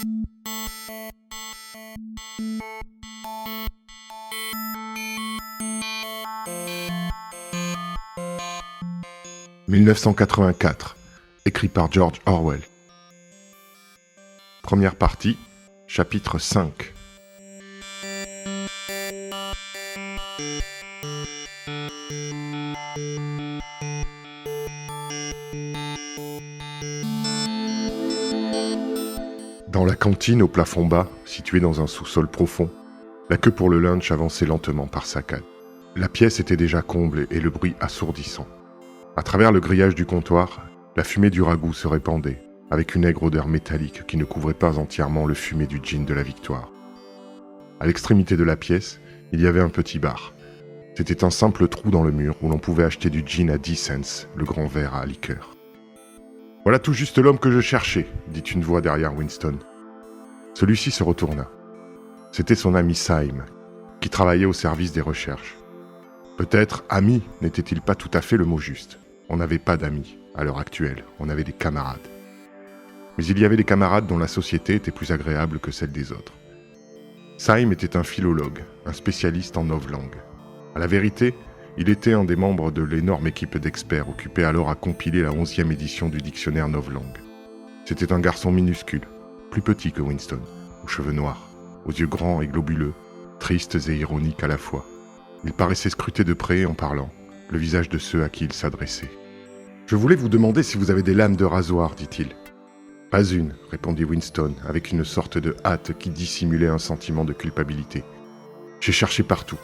« 1984 », écrit par George Orwell. Première partie, chapitre 5. Dans la cantine au plafond bas, située dans un sous-sol profond, la queue pour le lunch avançait lentement par saccades. La pièce était déjà comble et le bruit assourdissant. À travers le grillage du comptoir, la fumée du ragoût se répandait, avec une aigre odeur métallique qui ne couvrait pas entièrement le fumet du gin de la victoire. À l'extrémité de la pièce, il y avait un petit bar. C'était un simple trou dans le mur où l'on pouvait acheter du gin à 10 cents, le grand verre à liqueur. « Voilà tout juste l'homme que je cherchais », dit une voix derrière Winston. Celui-ci se retourna. C'était son ami Syme, qui travaillait au service des recherches. Peut-être « ami » n'était-il pas tout à fait le mot juste. On n'avait pas d'amis, à l'heure actuelle, on avait des camarades. Mais il y avait des camarades dont la société était plus agréable que celle des autres. Syme était un philologue, un spécialiste en novlangue. À la vérité, il était un des membres de l'énorme équipe d'experts occupée alors à compiler la 11e édition du dictionnaire novlangue. C'était un garçon minuscule, plus petit que Winston, aux cheveux noirs, aux yeux grands et globuleux, tristes et ironiques à la fois. Il paraissait scruter de près en parlant, le visage de ceux à qui il s'adressait. « Je voulais vous demander si vous avez des lames de rasoir, dit-il. »« Pas une, répondit Winston, avec une sorte de hâte qui dissimulait un sentiment de culpabilité. J'ai cherché partout.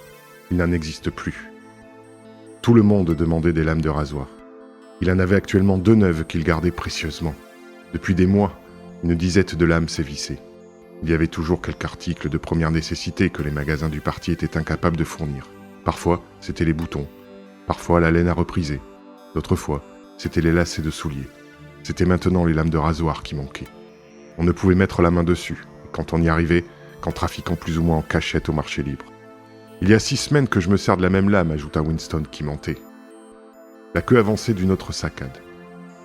Il n'en existe plus. Tout le monde demandait des lames de rasoir. Il en avait actuellement 2 neuves qu'il gardait précieusement. Depuis des mois, une disette de lames sévissait. Il y avait toujours quelque article de première nécessité que les magasins du parti étaient incapables de fournir. Parfois, c'était les boutons. Parfois, la laine à repriser. D'autres fois, c'était les lacets de souliers. C'était maintenant les lames de rasoir qui manquaient. On ne pouvait mettre la main dessus, et quand on y arrivait, qu'en trafiquant plus ou moins en cachette au marché libre. « Il y a 6 semaines que je me sers de la même lame », ajouta Winston qui mentait. La queue avançait d'une autre saccade.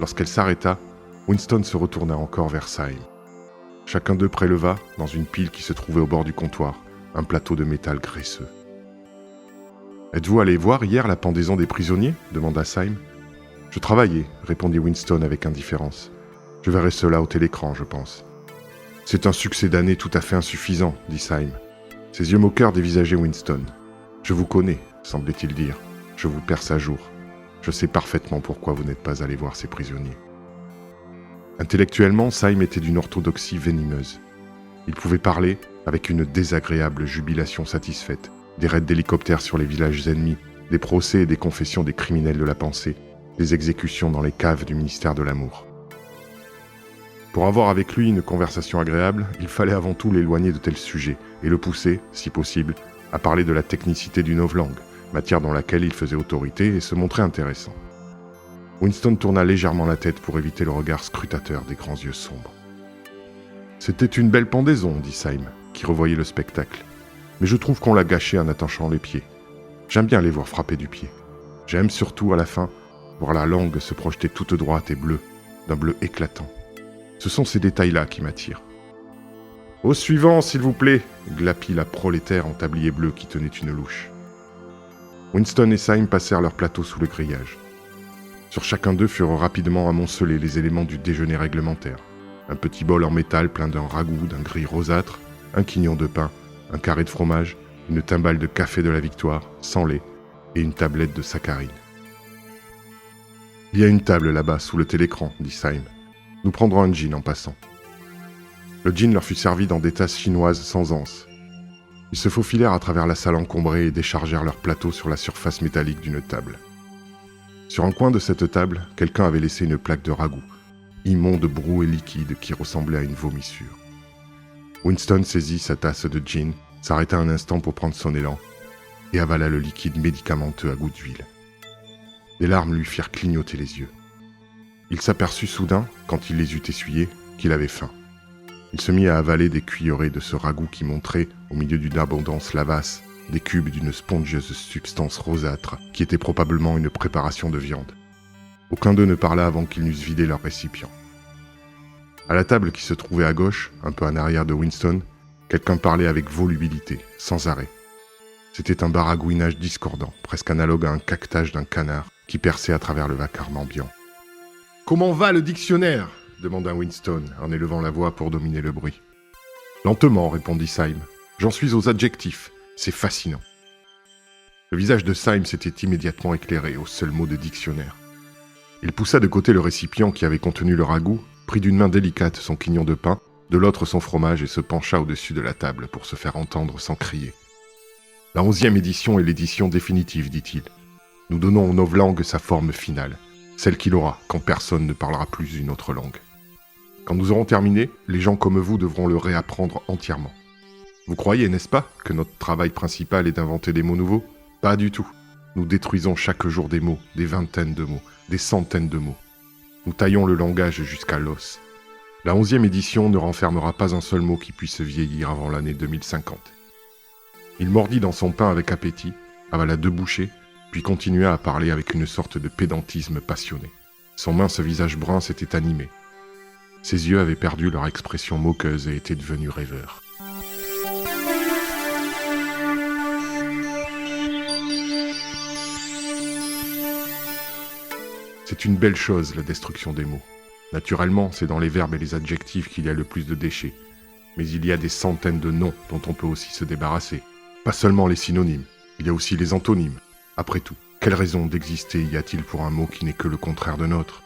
Lorsqu'elle s'arrêta, Winston se retourna encore vers Syme. Chacun d'eux préleva, dans une pile qui se trouvait au bord du comptoir, un plateau de métal graisseux. « Êtes-vous allé voir hier la pendaison des prisonniers » demanda Syme. « Je travaillais » répondit Winston avec indifférence. « Je verrai cela au télécran, je pense. »« C'est un succès d'année tout à fait insuffisant » dit Syme. Ses yeux moqueurs dévisageaient Winston. « Je vous connais, semblait-il dire. Je vous perce à jour. Je sais parfaitement pourquoi vous n'êtes pas allé voir ces prisonniers. » Intellectuellement, Syme était d'une orthodoxie venimeuse. Il pouvait parler, avec une désagréable jubilation satisfaite, des raids d'hélicoptères sur les villages ennemis, des procès et des confessions des criminels de la pensée, des exécutions dans les caves du ministère de l'amour. Pour avoir avec lui une conversation agréable, il fallait avant tout l'éloigner de tels sujets et le pousser, si possible, à parler de la technicité du novlangue, matière dans laquelle il faisait autorité et se montrait intéressant. Winston tourna légèrement la tête pour éviter le regard scrutateur des grands yeux sombres. « C'était une belle pendaison, » dit Syme, qui revoyait le spectacle. « Mais je trouve qu'on l'a gâché en attachant les pieds. J'aime bien les voir frapper du pied. J'aime surtout, à la fin, voir la langue se projeter toute droite et bleue, d'un bleu éclatant. Ce sont ces détails-là qui m'attirent. »« Au suivant, s'il vous plaît !» glapit la prolétaire en tablier bleu qui tenait une louche. Winston et Syme passèrent leur plateau sous le grillage. Sur chacun d'eux furent rapidement amoncelés les éléments du déjeuner réglementaire. Un petit bol en métal plein d'un ragoût, d'un gris rosâtre, un quignon de pain, un carré de fromage, une timbale de café de la victoire, sans lait, et une tablette de saccharine. « Il y a une table là-bas, sous le télécran, » dit Syme. « Nous prendrons un gin en passant. » Le gin leur fut servi dans des tasses chinoises sans anse. Ils se faufilèrent à travers la salle encombrée et déchargèrent leur plateau sur la surface métallique d'une table. Sur un coin de cette table, quelqu'un avait laissé une plaque de ragoût, immonde brou et liquide qui ressemblait à une vomissure. Winston saisit sa tasse de gin, s'arrêta un instant pour prendre son élan et avala le liquide médicamenteux à goût d'huile. Des larmes lui firent clignoter les yeux. Il s'aperçut soudain, quand il les eut essuyés, qu'il avait faim. Il se mit à avaler des cuillerées de ce ragoût qui montrait, au milieu d'une abondance lavasse, des cubes d'une spongieuse substance rosâtre qui était probablement une préparation de viande. Aucun d'eux ne parla avant qu'ils n'eussent vidé leur récipient. À la table qui se trouvait à gauche, un peu en arrière de Winston, quelqu'un parlait avec volubilité, sans arrêt. C'était un baragouinage discordant, presque analogue à un caquetage d'un canard qui perçait à travers le vacarme ambiant. « Comment va le dictionnaire ?» demanda Winston, en élevant la voix pour dominer le bruit. « Lentement, répondit Syme. J'en suis aux adjectifs. C'est fascinant. » Le visage de Syme s'était immédiatement éclairé au seul mot de dictionnaire. Il poussa de côté le récipient qui avait contenu le ragoût, prit d'une main délicate son quignon de pain, de l'autre son fromage et se pencha au-dessus de la table pour se faire entendre sans crier. « La 11e édition est l'édition définitive, dit-il. Nous donnons aux novlangues sa forme finale, celle qu'il aura quand personne ne parlera plus une autre langue. Quand nous aurons terminé, les gens comme vous devront le réapprendre entièrement. Vous croyez, n'est-ce pas, que notre travail principal est d'inventer des mots nouveaux ? Pas du tout. Nous détruisons chaque jour des mots, des vingtaines de mots, des centaines de mots. Nous taillons le langage jusqu'à l'os. La 11e édition ne renfermera pas un seul mot qui puisse vieillir avant l'année 2050. Il mordit dans son pain avec appétit, avala 2 bouchées, puis continua à parler avec une sorte de pédantisme passionné. Son mince visage brun s'était animé. Ses yeux avaient perdu leur expression moqueuse et étaient devenus rêveurs. C'est une belle chose, la destruction des mots. Naturellement, c'est dans les verbes et les adjectifs qu'il y a le plus de déchets. Mais il y a des centaines de noms dont on peut aussi se débarrasser. Pas seulement les synonymes, il y a aussi les antonymes. Après tout, quelle raison d'exister y a-t-il pour un mot qui n'est que le contraire de nôtre ?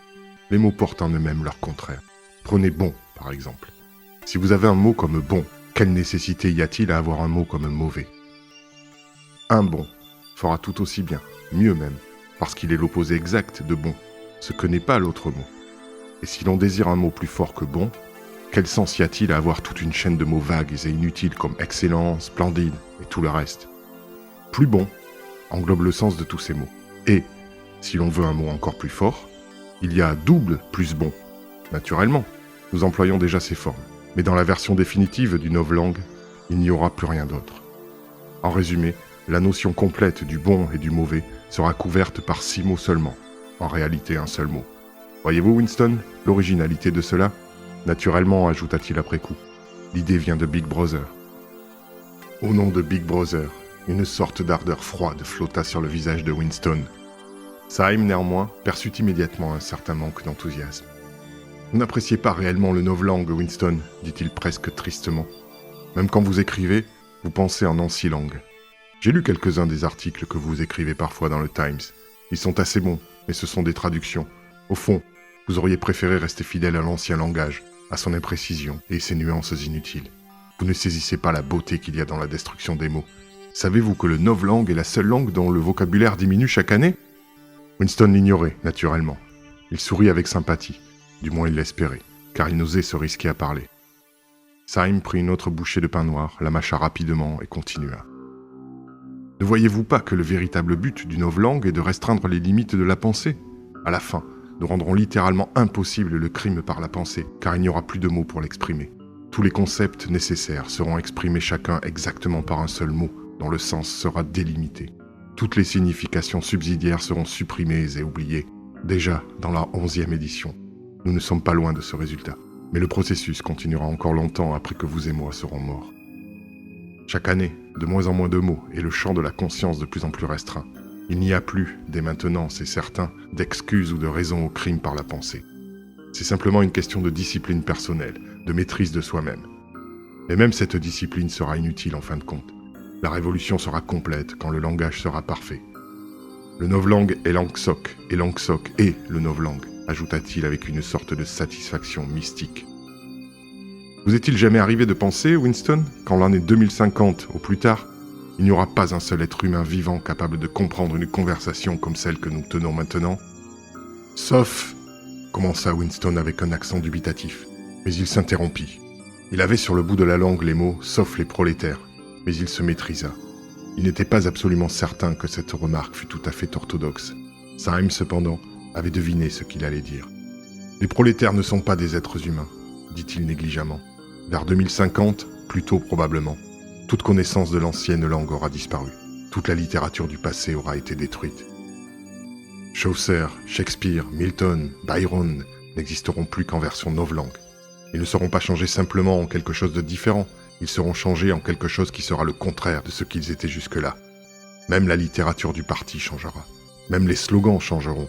Les mots portent en eux-mêmes leur contraire. Prenez bon, par exemple. Si vous avez un mot comme bon, quelle nécessité y a-t-il à avoir un mot comme mauvais ? Un bon fera tout aussi bien, mieux même, parce qu'il est l'opposé exact de bon, ce que n'est pas l'autre mot. Et si l'on désire un mot plus fort que bon, quel sens y a-t-il à avoir toute une chaîne de mots vagues et inutiles comme excellent, splendide et tout le reste ? Plus bon englobe le sens de tous ces mots. Et, si l'on veut un mot encore plus fort, il y a double plus bon. Naturellement, nous employons déjà ces formes. Mais dans la version définitive du novlangue, il n'y aura plus rien d'autre. En résumé, la notion complète du bon et du mauvais sera couverte par 6 mots seulement. En réalité, un seul mot. Voyez-vous, Winston, l'originalité de cela ? Naturellement, ajouta-t-il après coup. L'idée vient de Big Brother. Au nom de Big Brother, une sorte d'ardeur froide flotta sur le visage de Winston. Syme, néanmoins, perçut immédiatement un certain manque d'enthousiasme. « Vous n'appréciez pas réellement le novlangue, Winston, dit-il presque tristement. Même quand vous écrivez, vous pensez en ancilangue. J'ai lu quelques-uns des articles que vous écrivez parfois dans le Times. Ils sont assez bons, mais ce sont des traductions. Au fond, vous auriez préféré rester fidèle à l'ancien langage, à son imprécision et ses nuances inutiles. Vous ne saisissez pas la beauté qu'il y a dans la destruction des mots. Savez-vous que le novlangue est la seule langue dont le vocabulaire diminue chaque année ? » Winston l'ignorait, naturellement. Il sourit avec sympathie. Du moins il l'espérait, car il n'osait se risquer à parler. Syme prit une autre bouchée de pain noir, la mâcha rapidement et continua. « Ne voyez-vous pas que le véritable but du novlangue est de restreindre les limites de la pensée ? À la fin, nous rendrons littéralement impossible le crime par la pensée, car il n'y aura plus de mots pour l'exprimer. Tous les concepts nécessaires seront exprimés chacun exactement par un seul mot, dont le sens sera délimité. Toutes les significations subsidiaires seront supprimées et oubliées, déjà dans la 11e édition. Nous ne sommes pas loin de ce résultat, mais le processus continuera encore longtemps après que vous et moi serons morts. Chaque année, de moins en moins de mots et le champ de la conscience de plus en plus restreint. Il n'y a plus, dès maintenant, c'est certain, d'excuses ou de raisons au crime par la pensée. C'est simplement une question de discipline personnelle, de maîtrise de soi-même. Mais même cette discipline sera inutile en fin de compte. La révolution sera complète quand le langage sera parfait. Le novlangue est Langsoc, et Langsoc est le novlangue, ajouta-t-il avec une sorte de satisfaction mystique. Vous est-il jamais arrivé de penser, Winston, qu'en l'année 2050, au plus tard, il n'y aura pas un seul être humain vivant capable de comprendre une conversation comme celle que nous tenons maintenant ? Sauf, commença Winston avec un accent dubitatif, mais il s'interrompit. Il avait sur le bout de la langue les mots « sauf les prolétaires », mais il se maîtrisa. Il n'était pas absolument certain que cette remarque fût tout à fait orthodoxe. Syme, cependant, avait deviné ce qu'il allait dire. « Les prolétaires ne sont pas des êtres humains, » dit-il négligemment. « Vers 2050, plus tôt probablement, toute connaissance de l'ancienne langue aura disparu. Toute la littérature du passé aura été détruite. Chaucer, Shakespeare, Milton, Byron n'existeront plus qu'en version novlangue. Ils ne seront pas changés simplement en quelque chose de différent, ils seront changés en quelque chose qui sera le contraire de ce qu'ils étaient jusque-là. Même la littérature du parti changera. Même les slogans changeront.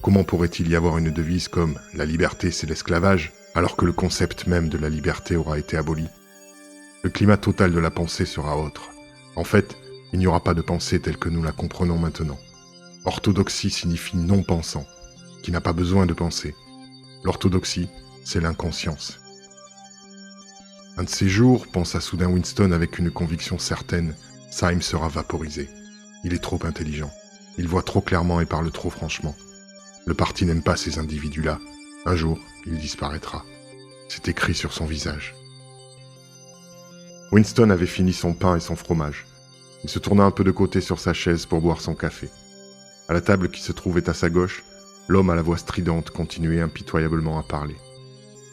Comment pourrait-il y avoir une devise comme « La liberté, c'est l'esclavage » alors que le concept même de la liberté aura été aboli? Le climat total de la pensée sera autre. En fait, il n'y aura pas de pensée telle que nous la comprenons maintenant. Orthodoxie signifie non-pensant, qui n'a pas besoin de penser. L'orthodoxie, c'est l'inconscience. Un de ces jours, pensa soudain Winston avec une conviction certaine, Syme sera vaporisé. Il est trop intelligent. Il voit trop clairement et parle trop franchement. Le parti n'aime pas ces individus-là. Un jour, il disparaîtra. C'est écrit sur son visage. Winston avait fini son pain et son fromage. Il se tourna un peu de côté sur sa chaise pour boire son café. À la table qui se trouvait à sa gauche, l'homme à la voix stridente continuait impitoyablement à parler.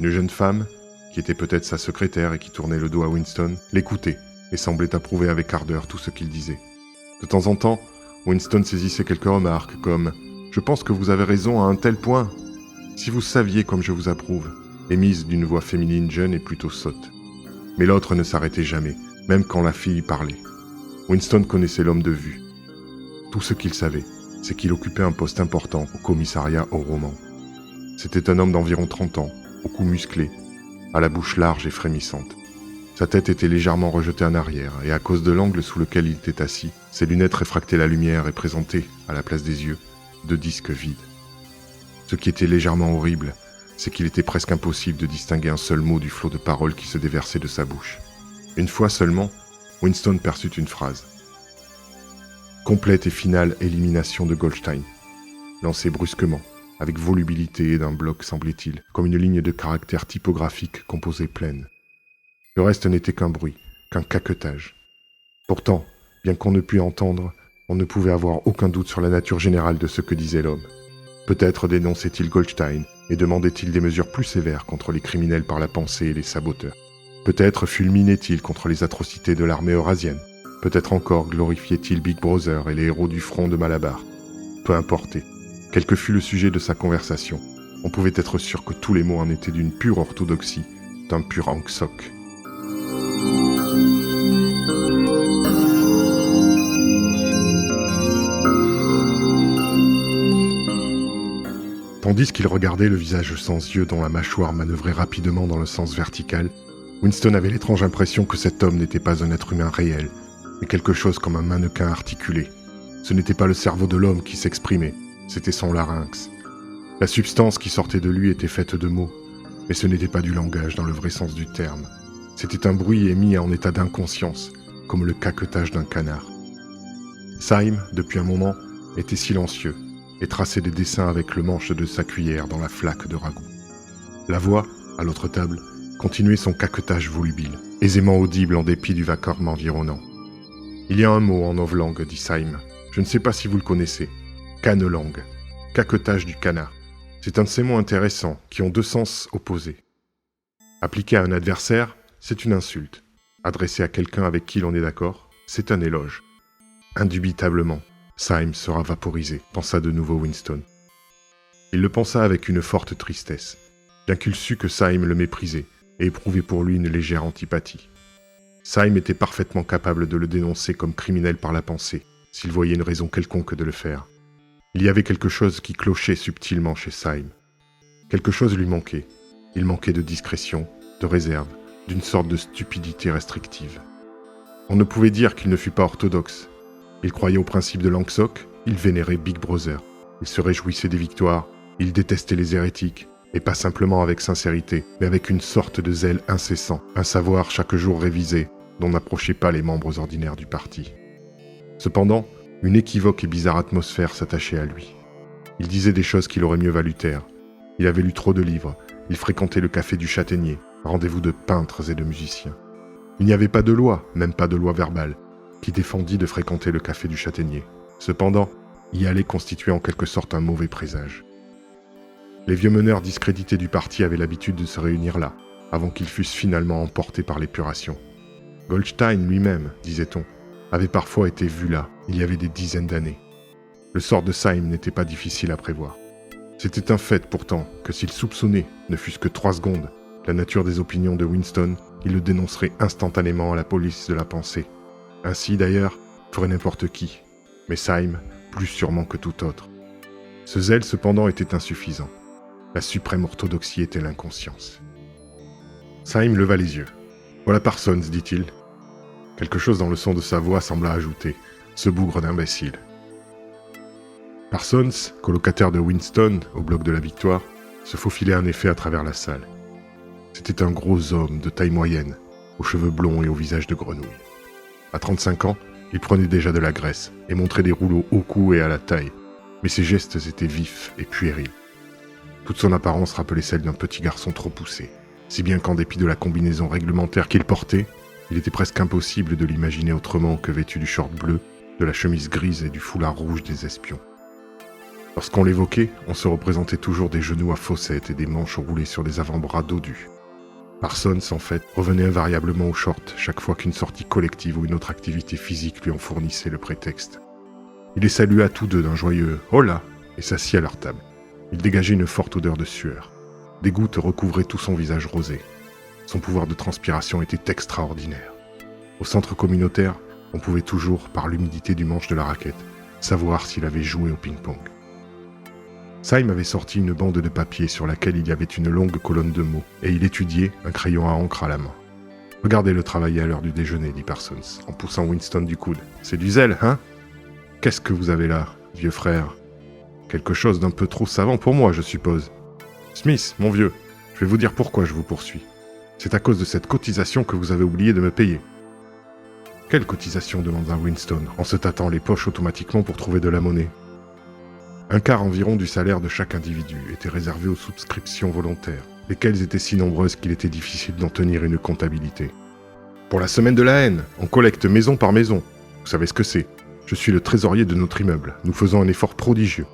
Une jeune femme, qui était peut-être sa secrétaire et qui tournait le dos à Winston, l'écoutait et semblait approuver avec ardeur tout ce qu'il disait. De temps en temps, Winston saisissait quelques remarques comme « Je pense que vous avez raison à un tel point. Si vous saviez comme je vous approuve », émise d'une voix féminine jeune et plutôt sotte. Mais l'autre ne s'arrêtait jamais, même quand la fille parlait. Winston connaissait l'homme de vue. Tout ce qu'il savait, c'est qu'il occupait un poste important au commissariat au roman. C'était un homme d'environ 30 ans, au cou musclé, à la bouche large et frémissante. Sa tête était légèrement rejetée en arrière, et à cause de l'angle sous lequel il était assis, ses lunettes réfractaient la lumière et présentaient, à la place des yeux, 2 disques vides. Ce qui était légèrement horrible, c'est qu'il était presque impossible de distinguer un seul mot du flot de paroles qui se déversait de sa bouche. Une fois seulement, Winston perçut une phrase. Complète et finale élimination de Goldstein. Lancée brusquement, avec volubilité et d'un bloc, semblait-il, comme une ligne de caractères typographiques composée pleine. Le reste n'était qu'un bruit, qu'un caquetage. Pourtant, bien qu'on ne pût entendre, on ne pouvait avoir aucun doute sur la nature générale de ce que disait l'homme. Peut-être dénonçait-il Goldstein et demandait-il des mesures plus sévères contre les criminels par la pensée et les saboteurs. Peut-être fulminait-il contre les atrocités de l'armée eurasienne. Peut-être encore glorifiait-il Big Brother et les héros du front de Malabar. Peu importait. Quel que fût le sujet de sa conversation, on pouvait être sûr que tous les mots en étaient d'une pure orthodoxie, d'un pur Anksoc. Tandis qu'il regardait le visage sans yeux dont la mâchoire manœuvrait rapidement dans le sens vertical, Winston avait l'étrange impression que cet homme n'était pas un être humain réel, mais quelque chose comme un mannequin articulé. Ce n'était pas le cerveau de l'homme qui s'exprimait, c'était son larynx. La substance qui sortait de lui était faite de mots, mais ce n'était pas du langage dans le vrai sens du terme. C'était un bruit émis en état d'inconscience, comme le caquetage d'un canard. Syme, depuis un moment, était silencieux et traçait des dessins avec le manche de sa cuillère dans la flaque de ragoût. La voix, à l'autre table, continuait son caquetage volubile, aisément audible en dépit du vacarme environnant. « Il y a un mot en novlangue, dit Syme. Je ne sais pas si vous le connaissez. Canelangue. Caquetage du canard. C'est un de ces mots intéressants qui ont 2 sens opposés. Appliqué à un adversaire, c'est une insulte. Adressé à quelqu'un avec qui l'on est d'accord, c'est un éloge. Indubitablement, Syme sera vaporisé, pensa de nouveau Winston. Il le pensa avec une forte tristesse, bien qu'il sût que Syme le méprisait et éprouvait pour lui une légère antipathie. Syme était parfaitement capable de le dénoncer comme criminel par la pensée, s'il voyait une raison quelconque de le faire. Il y avait quelque chose qui clochait subtilement chez Syme. Quelque chose lui manquait. Il manquait de discrétion, de réserve, d'une sorte de stupidité restrictive. On ne pouvait dire qu'il ne fût pas orthodoxe. Il croyait au principe de l'Anksoc, il vénérait Big Brother. Il se réjouissait des victoires, il détestait les hérétiques, et pas simplement avec sincérité, mais avec une sorte de zèle incessant, un savoir chaque jour révisé, dont n'approchaient pas les membres ordinaires du parti. Cependant, une équivoque et bizarre atmosphère s'attachait à lui. Il disait des choses qu'il aurait mieux valu taire. Il avait lu trop de livres, il fréquentait le café du Châtaignier, rendez-vous de peintres et de musiciens. Il n'y avait pas de loi, même pas de loi verbale, qui défendit de fréquenter le café du Châtaignier. Cependant, y aller constituait en quelque sorte un mauvais présage. Les vieux meneurs discrédités du parti avaient l'habitude de se réunir là, avant qu'ils fussent finalement emportés par l'épuration. Goldstein lui-même, disait-on, avait parfois été vu là, il y avait des dizaines d'années. Le sort de Syme n'était pas difficile à prévoir. C'était un fait pourtant que s'il soupçonnait, ne fût-ce que 3 secondes, la nature des opinions de Winston, il le dénoncerait instantanément à la police de la pensée. Ainsi, d'ailleurs, ferait n'importe qui, mais Syme, plus sûrement que tout autre. Ce zèle, cependant, était insuffisant. La suprême orthodoxie était l'inconscience. Syme leva les yeux. « Voilà Parsons, dit-il. » Quelque chose dans le son de sa voix sembla ajouter « ce bougre d'imbécile ». Parsons, colocataire de Winston, au bloc de la Victoire, se faufilait en effet à travers la salle. C'était un gros homme de taille moyenne, aux cheveux blonds et au visage de grenouille. À 35 ans, il prenait déjà de la graisse et montrait des rouleaux au cou et à la taille, mais ses gestes étaient vifs et puérils. Toute son apparence rappelait celle d'un petit garçon trop poussé, si bien qu'en dépit de la combinaison réglementaire qu'il portait, il était presque impossible de l'imaginer autrement que vêtu du short bleu, de la chemise grise et du foulard rouge des espions. Lorsqu'on l'évoquait, on se représentait toujours des genoux à fossettes et des manches roulées sur des avant-bras dodus. Parsons, en fait, revenait invariablement au short chaque fois qu'une sortie collective ou une autre activité physique lui en fournissait le prétexte. Il les salua tous deux d'un joyeux « Hola !» et s'assit à leur table. Il dégageait une forte odeur de sueur. Des gouttes recouvraient tout son visage rosé. Son pouvoir de transpiration était extraordinaire. Au centre communautaire, on pouvait toujours, par l'humidité du manche de la raquette, savoir s'il avait joué au ping-pong. Syme avait sorti une bande de papier sur laquelle il y avait une longue colonne de mots, et il étudiait, un crayon à encre à la main. « Regardez-le travailler à l'heure du déjeuner, dit Parsons, en poussant Winston du coude. « C'est du zèle, hein ? Qu'est-ce que vous avez là, vieux frère ? Quelque chose d'un peu trop savant pour moi, je suppose. Smith, mon vieux, je vais vous dire pourquoi je vous poursuis. C'est à cause de cette cotisation que vous avez oublié de me payer. » « Quelle cotisation ?» demanda Winston, en se tâtant les poches automatiquement pour trouver de la monnaie. Un quart environ du salaire de chaque individu était réservé aux souscriptions volontaires, lesquelles étaient si nombreuses qu'il était difficile d'en tenir une comptabilité. Pour la semaine de la haine, on collecte maison par maison. Vous savez ce que c'est. Je suis le trésorier de notre immeuble. Nous faisons un effort prodigieux.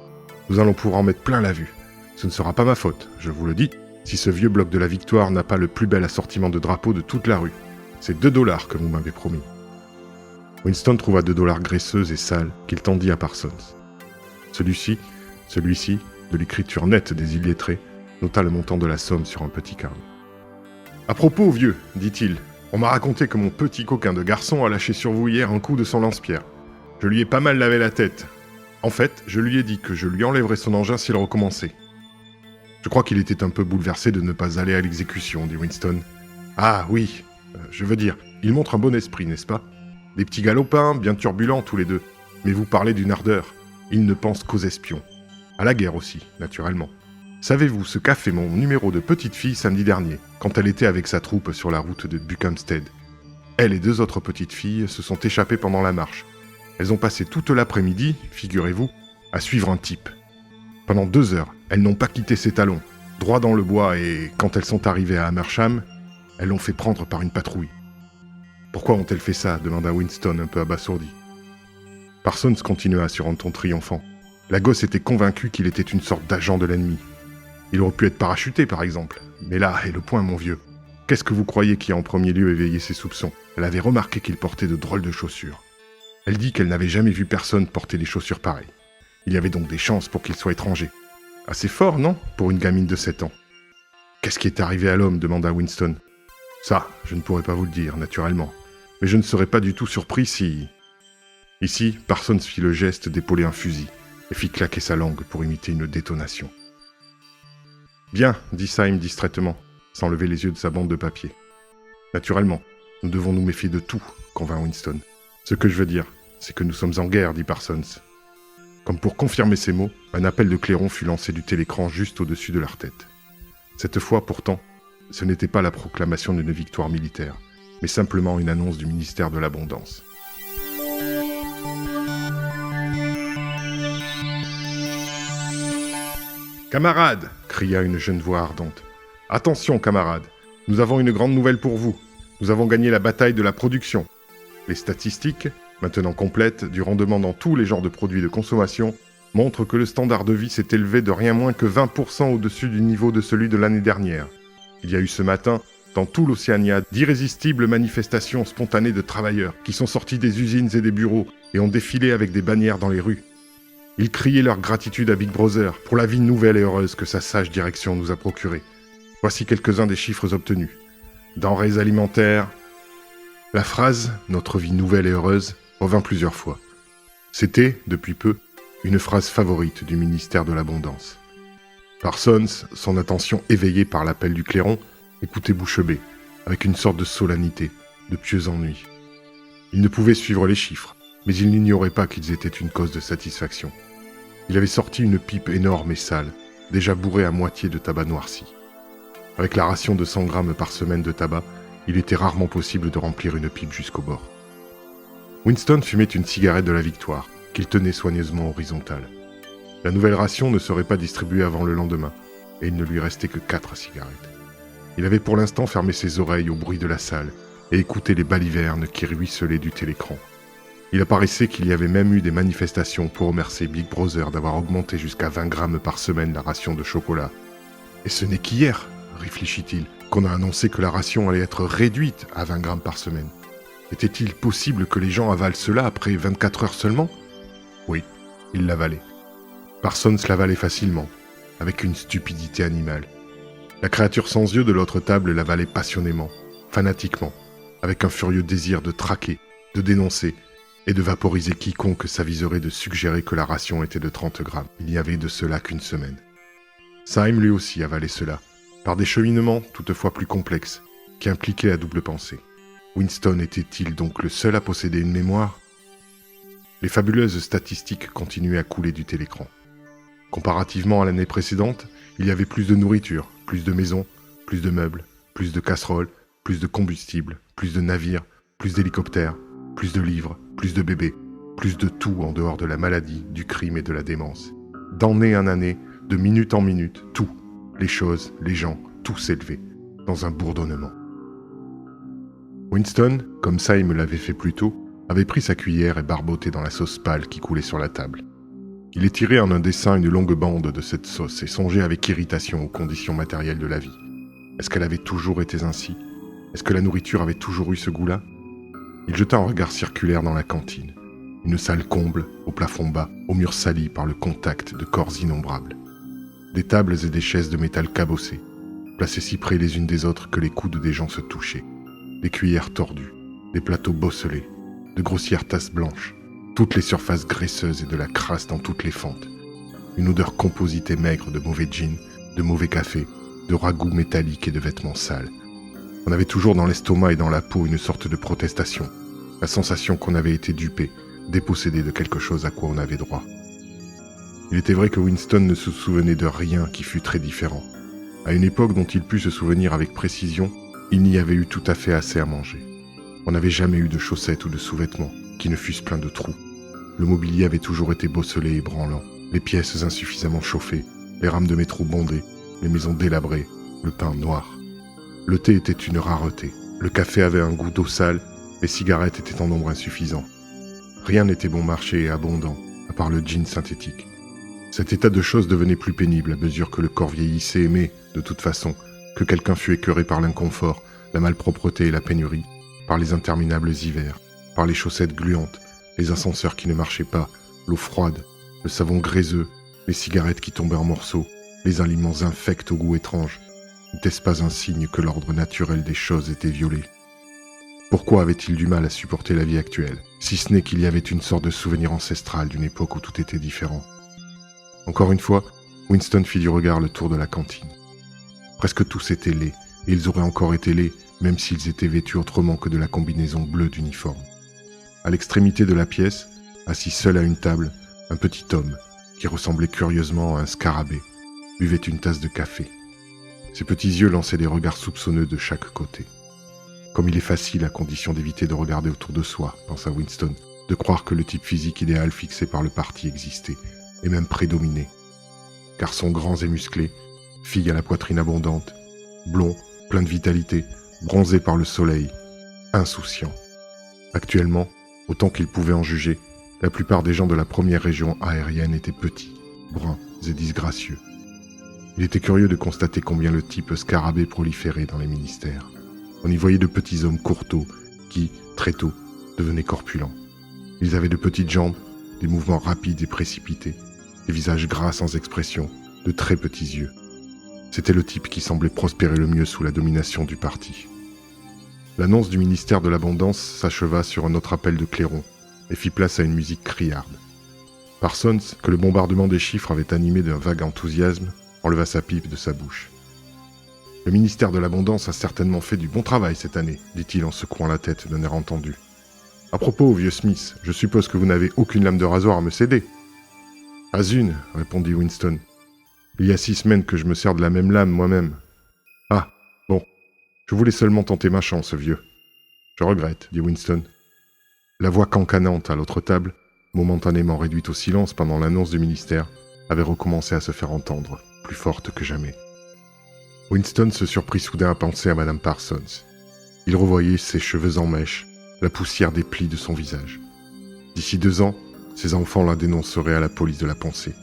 Nous allons pouvoir en mettre plein la vue. Ce ne sera pas ma faute, je vous le dis, si ce vieux bloc de la Victoire n'a pas le plus bel assortiment de drapeaux de toute la rue. C'est 2 $ que vous m'avez promis. Winston trouva 2 $ graisseux et sales qu'il tendit à Parsons. Celui-ci, de l'écriture nette des illettrés, nota le montant de la somme sur un petit carnet. « À propos, vieux, dit-il, on m'a raconté que mon petit coquin de garçon a lâché sur vous hier un coup de son lance-pierre. Je lui ai pas mal lavé la tête. En fait, je lui ai dit que je lui enlèverais son engin s'il recommençait. » Je crois qu'il était un peu bouleversé de ne pas aller à l'exécution, dit Winston. « Ah oui, je veux dire, il montre un bon esprit, n'est-ce pas ? Des petits galopins, bien turbulents tous les deux. Mais vous parlez d'une ardeur. Il ne pense qu'aux espions. À la guerre aussi, naturellement. Savez-vous ce qu'a fait mon numéro de petite fille samedi dernier, quand elle était avec sa troupe sur la route de Buckhamstead ? Elle et 2 autres petites filles se sont échappées pendant la marche. Elles ont passé toute l'après-midi, figurez-vous, à suivre un type. Pendant 2 heures, elles n'ont pas quitté ses talons, droit dans le bois, et quand elles sont arrivées à Amersham, elles l'ont fait prendre par une patrouille. « Pourquoi ont-elles fait ça ?» demanda Winston un peu abasourdi. Parsons continua sur un ton triomphant. La gosse était convaincue qu'il était une sorte d'agent de l'ennemi. Il aurait pu être parachuté, par exemple. Mais là est le point, mon vieux. Qu'est-ce que vous croyez qui a en premier lieu éveillé ses soupçons ? Elle avait remarqué qu'il portait de drôles de chaussures. Elle dit qu'elle n'avait jamais vu personne porter des chaussures pareilles. Il y avait donc des chances pour qu'il soit étranger. Assez fort, non, pour une gamine de 7 ans. « Qu'est-ce qui est arrivé à l'homme » demanda Winston. « Ça, je ne pourrais pas vous le dire, naturellement. Mais je ne serais pas du tout surpris si... » Ici, Parsons fit le geste d'épauler un fusil et fit claquer sa langue pour imiter une détonation. « Bien, » dit Syme distraitement, sans lever les yeux de sa bande de papier. « Naturellement, nous devons nous méfier de tout, » convint Winston. « Ce que je veux dire, c'est que nous sommes en guerre, » dit Parsons. Comme pour confirmer ces mots, un appel de clairon fut lancé du télécran juste au-dessus de leur tête. Cette fois, pourtant, ce n'était pas la proclamation d'une victoire militaire, mais simplement une annonce du ministère de l'Abondance. « Camarades !» cria une jeune voix ardente. « Attention, camarades, nous avons une grande nouvelle pour vous. Nous avons gagné la bataille de la production. Les statistiques, maintenant complètes, du rendement dans tous les genres de produits de consommation, montrent que le standard de vie s'est élevé de rien moins que 20% au-dessus du niveau de celui de l'année dernière. Il y a eu ce matin, dans tout l'Océania, d'irrésistibles manifestations spontanées de travailleurs qui sont sortis des usines et des bureaux et ont défilé avec des bannières dans les rues. Ils criaient leur gratitude à Big Brother pour la vie nouvelle et heureuse que sa sage direction nous a procurée. Voici quelques-uns des chiffres obtenus. Denrées alimentaires. La phrase « Notre vie nouvelle et heureuse » revint plusieurs fois. C'était, depuis peu, une phrase favorite du ministère de l'Abondance. Parsons, son attention éveillée par l'appel du clairon, écoutait bouche bée, avec une sorte de solennité, de pieux ennui. Il ne pouvait suivre les chiffres, mais il n'ignorait pas qu'ils étaient une cause de satisfaction. Il avait sorti une pipe énorme et sale, déjà bourrée à moitié de tabac noirci. Avec la ration de 100 grammes par semaine de tabac, il était rarement possible de remplir une pipe jusqu'au bord. Winston fumait une cigarette de la Victoire, qu'il tenait soigneusement horizontale. La nouvelle ration ne serait pas distribuée avant le lendemain, et il ne lui restait que 4 cigarettes. Il avait pour l'instant fermé ses oreilles au bruit de la salle et écouté les balivernes qui ruisselaient du télécran. Il apparaissait qu'il y avait même eu des manifestations pour remercier Big Brother d'avoir augmenté jusqu'à 20 grammes par semaine la ration de chocolat. Et ce n'est qu'hier, réfléchit-il, qu'on a annoncé que la ration allait être réduite à 20 grammes par semaine. Était-il possible que les gens avalent cela après 24 heures seulement ? Oui, ils l'avalaient. Parsons l'avalait facilement, avec une stupidité animale. La créature sans yeux de l'autre table l'avalait passionnément, fanatiquement, avec un furieux désir de traquer, de dénoncer et de vaporiser quiconque s'aviserait de suggérer que la ration était de 30 grammes. Il n'y avait de cela qu'une semaine. Syme lui aussi avalait cela, par des cheminements toutefois plus complexes, qui impliquaient la double pensée. Winston était-il donc le seul à posséder une mémoire ? Les fabuleuses statistiques continuaient à couler du télécran. Comparativement à l'année précédente, il y avait plus de nourriture, plus de maisons, plus de meubles, plus de casseroles, plus de combustible, plus de navires, plus d'hélicoptères, plus de livres, plus de bébés, plus de tout en dehors de la maladie, du crime et de la démence. D'année en année, de minute en minute, tout, les choses, les gens, tout s'élevait, dans un bourdonnement. Winston, comme Syme l'avait fait plus tôt, avait pris sa cuillère et barboté dans la sauce pâle qui coulait sur la table. Il étirait en un dessin une longue bande de cette sauce et songeait avec irritation aux conditions matérielles de la vie. Est-ce qu'elle avait toujours été ainsi ? Est-ce que la nourriture avait toujours eu ce goût-là ? Il jeta un regard circulaire dans la cantine. Une salle comble, au plafond bas, aux murs salis par le contact de corps innombrables. Des tables et des chaises de métal cabossées, placées si près les unes des autres que les coudes des gens se touchaient. Des cuillères tordues, des plateaux bosselés, de grossières tasses blanches, toutes les surfaces graisseuses et de la crasse dans toutes les fentes. Une odeur composite et maigre de mauvais gin, de mauvais café, de ragoûts métalliques et de vêtements sales. On avait toujours dans l'estomac et dans la peau une sorte de protestation, la sensation qu'on avait été dupé, dépossédé de quelque chose à quoi on avait droit. Il était vrai que Winston ne se souvenait de rien qui fût très différent. À une époque dont il put se souvenir avec précision, il n'y avait eu tout à fait assez à manger. On n'avait jamais eu de chaussettes ou de sous-vêtements qui ne fussent pleins de trous. Le mobilier avait toujours été bosselé et branlant, les pièces insuffisamment chauffées, les rames de métro bondées, les maisons délabrées, le pain noir. Le thé était une rareté, le café avait un goût d'eau sale, les cigarettes étaient en nombre insuffisant. Rien n'était bon marché et abondant, à part le gin synthétique. Cet état de choses devenait plus pénible à mesure que le corps vieillissait et mais, de toute façon, que quelqu'un fût écœuré par l'inconfort, la malpropreté et la pénurie, par les interminables hivers, par les chaussettes gluantes, les ascenseurs qui ne marchaient pas, l'eau froide, le savon graiseux, les cigarettes qui tombaient en morceaux, les aliments infects au goût étrange. N'était-ce pas un signe que l'ordre naturel des choses était violé ? Pourquoi avait-il du mal à supporter la vie actuelle, si ce n'est qu'il y avait une sorte de souvenir ancestral d'une époque où tout était différent ? Encore une fois, Winston fit du regard le tour de la cantine. Presque tous étaient laids, et ils auraient encore été laids, même s'ils étaient vêtus autrement que de la combinaison bleue d'uniforme. À l'extrémité de la pièce, assis seul à une table, un petit homme, qui ressemblait curieusement à un scarabée, buvait une tasse de café. Ses petits yeux lançaient des regards soupçonneux de chaque côté. Comme il est facile, à condition d'éviter de regarder autour de soi, pensa Winston, de croire que le type physique idéal fixé par le parti existait, et même prédominait. Garçon grand et musclé, fille à la poitrine abondante, blond, plein de vitalité, bronzé par le soleil, insouciant. Actuellement, autant qu'il pouvait en juger, la plupart des gens de la première région aérienne étaient petits, bruns et disgracieux. Il était curieux de constater combien le type scarabée proliférait dans les ministères. On y voyait de petits hommes courteaux qui, très tôt, devenaient corpulents. Ils avaient de petites jambes, des mouvements rapides et précipités, des visages gras sans expression, de très petits yeux. C'était le type qui semblait prospérer le mieux sous la domination du parti. L'annonce du ministère de l'Abondance s'acheva sur un autre appel de clairon et fit place à une musique criarde. Parsons, que le bombardement des chiffres avait animé d'un vague enthousiasme, enleva sa pipe de sa bouche. « Le ministère de l'Abondance a certainement fait du bon travail cette année, dit-il en secouant la tête d'un air entendu. À propos, vieux Smith, je suppose que vous n'avez aucune lame de rasoir à me céder. Pas une, répondit Winston. Il y a 6 semaines que je me sers de la même lame moi-même. Ah, bon, je voulais seulement tenter ma chance, vieux. Je regrette, dit Winston. La voix cancanante à l'autre table, momentanément réduite au silence pendant l'annonce du ministère, avait recommencé à se faire entendre, plus forte que jamais. Winston se surprit soudain à penser à Madame Parsons. Il revoyait ses cheveux en mèche, la poussière des plis de son visage. D'ici 2 ans, ses enfants la dénonceraient à la police de la pensée.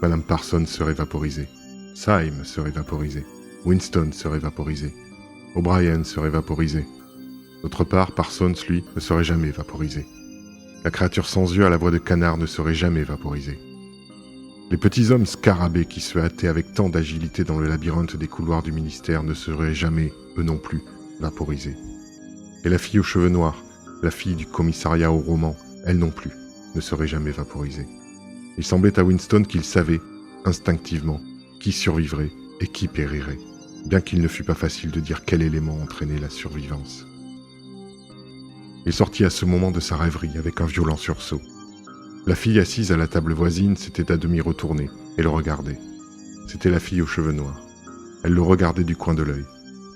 Madame Parsons serait vaporisée. Syme serait vaporisé. Winston serait vaporisé. O'Brien serait vaporisé. D'autre part, Parsons, lui, ne serait jamais vaporisé. La créature sans yeux à la voix de canard ne serait jamais vaporisée. Les petits hommes scarabées qui se hâtaient avec tant d'agilité dans le labyrinthe des couloirs du ministère ne seraient jamais, eux non plus, vaporisés. Et la fille aux cheveux noirs, la fille du commissariat au roman, elle non plus, ne serait jamais vaporisée. Il semblait à Winston qu'il savait, instinctivement, qui survivrait et qui périrait, bien qu'il ne fût pas facile de dire quel élément entraînait la survivance. Il sortit à ce moment de sa rêverie avec un violent sursaut. La fille assise à la table voisine s'était à demi retournée et le regardait. C'était la fille aux cheveux noirs. Elle le regardait du coin de l'œil,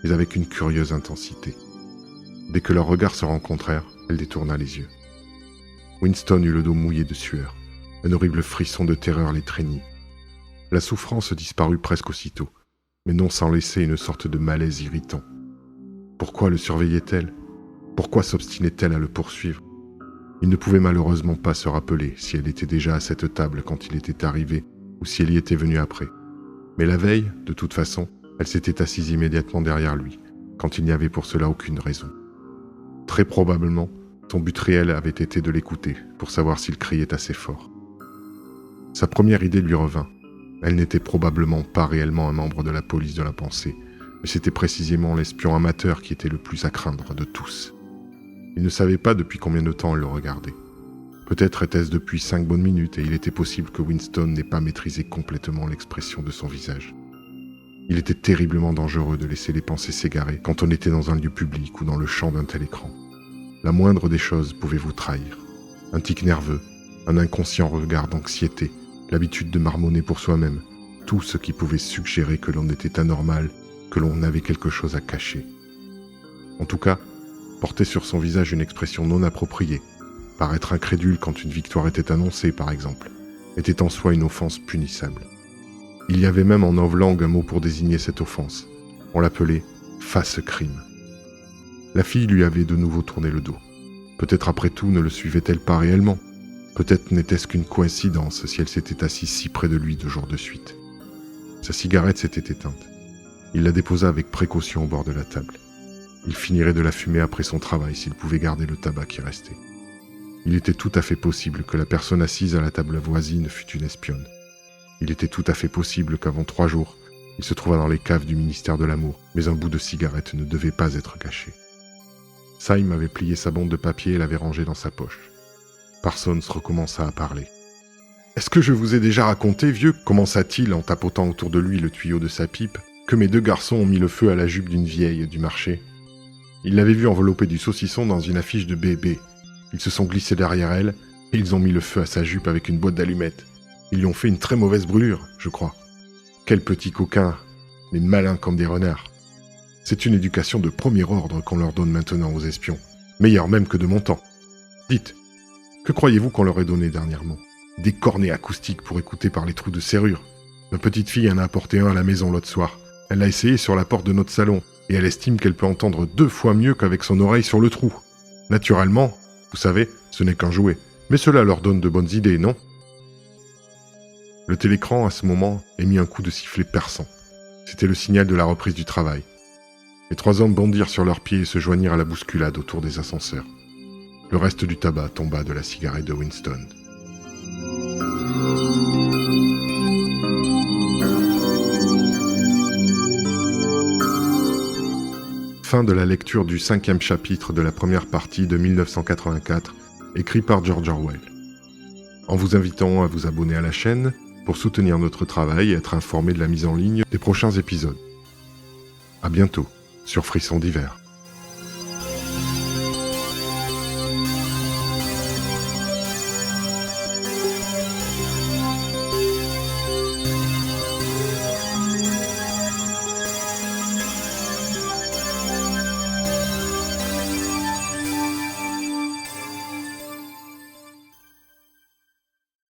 mais avec une curieuse intensité. Dès que leurs regards se rencontrèrent, elle détourna les yeux. Winston eut le dos mouillé de sueur. Un horrible frisson de terreur l'étreignit. La souffrance disparut presque aussitôt, mais non sans laisser une sorte de malaise irritant. Pourquoi le surveillait-elle ? Pourquoi s'obstinait-elle à le poursuivre ? Il ne pouvait malheureusement pas se rappeler si elle était déjà à cette table quand il était arrivé ou si elle y était venue après. Mais la veille, de toute façon, elle s'était assise immédiatement derrière lui, quand il n'y avait pour cela aucune raison. Très probablement, son but réel avait été de l'écouter pour savoir s'il criait assez fort. Sa première idée lui revint. Elle n'était probablement pas réellement un membre de la police de la pensée, mais c'était précisément l'espion amateur qui était le plus à craindre de tous. Il ne savait pas depuis combien de temps elle le regardait. Peut-être était-ce depuis 5 bonnes minutes et il était possible que Winston n'ait pas maîtrisé complètement l'expression de son visage. Il était terriblement dangereux de laisser les pensées s'égarer quand on était dans un lieu public ou dans le champ d'un tel écran. La moindre des choses pouvait vous trahir. Un tic nerveux, un inconscient regard d'anxiété, l'habitude de marmonner pour soi-même, tout ce qui pouvait suggérer que l'on était anormal, que l'on avait quelque chose à cacher. En tout cas, porter sur son visage une expression non appropriée, paraître incrédule quand une victoire était annoncée par exemple, était en soi une offense punissable. Il y avait même en novlangue un mot pour désigner cette offense. On l'appelait « face-crime ». La fille lui avait de nouveau tourné le dos. Peut-être après tout ne le suivait-elle pas réellement. Peut-être n'était-ce qu'une coïncidence si elle s'était assise si près de lui 2 jours de suite. Sa cigarette s'était éteinte. Il la déposa avec précaution au bord de la table. Il finirait de la fumer après son travail s'il pouvait garder le tabac qui restait. Il était tout à fait possible que la personne assise à la table voisine fût une espionne. Il était tout à fait possible qu'avant 3 jours, il se trouvât dans les caves du ministère de l'Amour, mais un bout de cigarette ne devait pas être caché. Syme avait plié sa bande de papier et l'avait rangée dans sa poche. Parsons recommença à parler. « Est-ce que je vous ai déjà raconté, vieux ?» commença-t-il en tapotant autour de lui le tuyau de sa pipe, que mes 2 garçons ont mis le feu à la jupe d'une vieille du marché. Ils l'avaient vue envelopper du saucisson dans une affiche de bébé. Ils se sont glissés derrière elle et ils ont mis le feu à sa jupe avec une boîte d'allumettes. Ils lui ont fait une très mauvaise brûlure, je crois. Quel petit coquin, mais malin comme des renards. C'est une éducation de premier ordre qu'on leur donne maintenant aux espions, meilleure même que de mon temps. Dites, que croyez-vous qu'on leur ait donné dernièrement ? Des cornets acoustiques pour écouter par les trous de serrure. Ma petite fille en a apporté un à la maison l'autre soir. Elle l'a essayé sur la porte de notre salon, et elle estime qu'elle peut entendre 2 fois mieux qu'avec son oreille sur le trou. Naturellement, vous savez, ce n'est qu'un jouet, mais cela leur donne de bonnes idées, non ? Le télécran, à ce moment, émit un coup de sifflet perçant. C'était le signal de la reprise du travail. Les 3 hommes bondirent sur leurs pieds et se joignirent à la bousculade autour des ascenseurs. Le reste du tabac tomba de la cigarette de Winston. Fin de la lecture du 5e chapitre de la première partie de 1984, écrit par George Orwell. En vous invitant à vous abonner à la chaîne pour soutenir notre travail et être informé de la mise en ligne des prochains épisodes. À bientôt sur Frisson d'hiver.